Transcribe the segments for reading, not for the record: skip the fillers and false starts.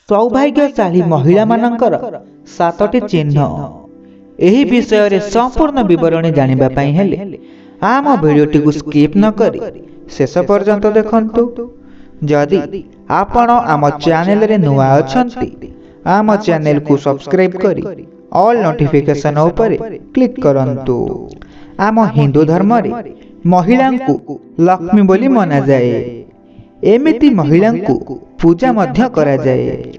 सौभाग्यशाली महिला मानकर 7टी चिन्ह। एही विषय रे संपूर्ण विवरणी जानिबा पई हेले आम वीडियोटी को स्किप न करी शेष पर्यंत देखंतु। जदि आपण आम चैनल रे नुआ अछंती आम चैनल को सब्सक्राइब करी ऑल नोटिफिकेशन ऊपर क्लिक करंतु। आम हिंदू धर्म रे महिला को लक्ष्मी बोली मना जाए। एमिति महिला को पूजा मध्य करा जाए।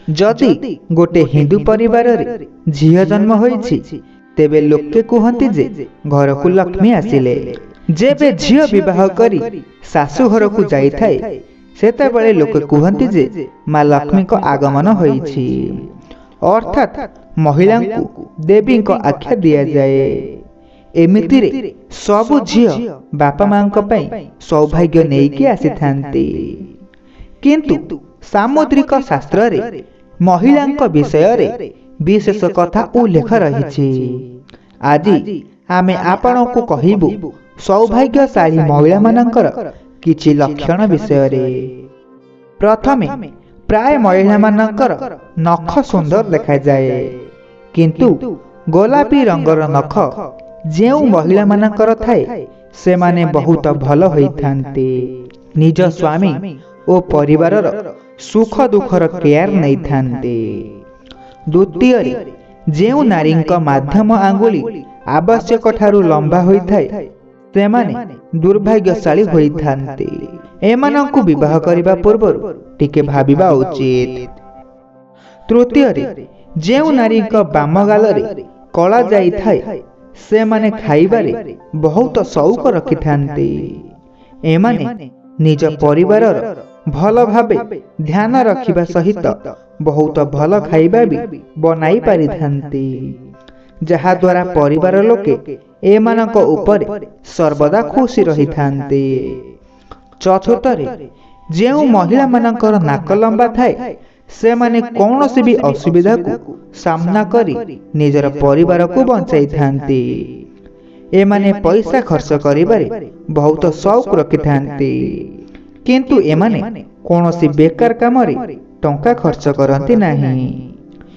जदि गोटे हिंदू परिवार रे झियो जन्म होईछि तेबे लोके कहंती जे घर को लक्ष्मी आसिले। जेबे झियो विवाह करी सासु घर को जाई थाए सेतेबेले लोके कहंती जे मां लक्ष्मी को आगमन होईछि। अर्थात महिला को देवी को आख्या दिया जाए। एमिति रे सबु झियो बापा मां को पई सौभाग्य नेकी आसी थांती। किंतु सामुद्रिक शास्त्र रे महिला विषय रे विशेष कथा उल्लेख रही। आज आमे आपण को कहिबु सौभाग्यशाली महिला मानकर किछि लक्षण विषय रे। प्रथमे प्राय महिला मानकर नख सुंदर देखा जाए। किंतु गोलापी रंगर नख जेउ महिला मानकर थाए से माने बहुत भल होइथांते। निज स्वामी ओ परिवारर सुख दुखर केयर नहीं थांते। द्वितीय जेउ नारी माध्यम आंगुली आवश्यक ठारू लंबा होइथाए से माने दुर्भाग्यशाली होइथांते। एमानंकु विवाह करिबा पूर्व टिके भाबिबा उचित। तृतीय जेउ नारी बाम गाल रे कला जाई थाए से माने खाइबारे बहुत शौक रखि थांते। एमाने निज परिवारर भल भाबे ध्यान रखिबा सहित बहुत भल खाइबा भी बनाई पारि थांते, जहा द्वारा परिवार लोके एमानक ऊपर सर्वदा खुशी रही थांते। चतुर्थरे जेउ महिला मानकर नाक लंबा थाए से माने कौनसी भी असुविधा को सामना करी निजर परिवार को बंचाई थांते। एमाने पैसा खर्च करिबारे बहुत शौक रखि थांते। किंतु एमाने कौनसी बेकार काम रे टंका खर्च करंती नहीं।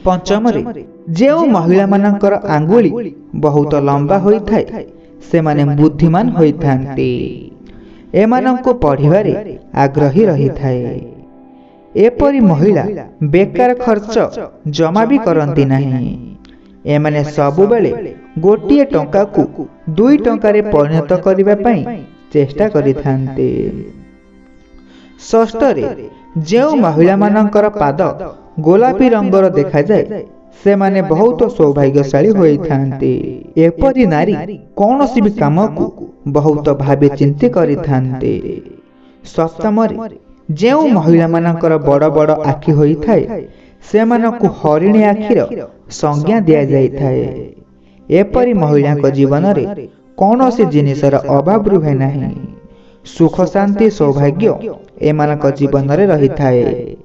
पंचमरे जेउ महिला मानकर आंगुली बहुत लंबा होई थाए से माने बुद्धिमान होई थांते। एमानंको पढ़िबारे आग्रही रही थाए। एपरी महिला बेकार खर्च जमा भी करंती नहीं। एमाने सबु बेले गोटिए टंका को 2 टंका रे परिणत करिबा पई चेष्टा करि थांते। षष्ठरे जेउ महिला मानकर पाद गोलापी रंगर देखा जाए से माने बहुत सौभाग्यशाली होई थांते। एपरी नारी कौनसी भी काम को बहुत भाबे चिंती करि थांते। सप्तमरे जेउ महिला मानकर बड़ बड़ आखि होई थाए से मानकु हरिणी आखिर संज्ञा दिया जाई थाए। एपरी महिला को जीवन रे कौनसी जिनिसर अभाव रुहे नहीं। सुख शांति सौभाग्य एमानक जीवन रे रही थाए।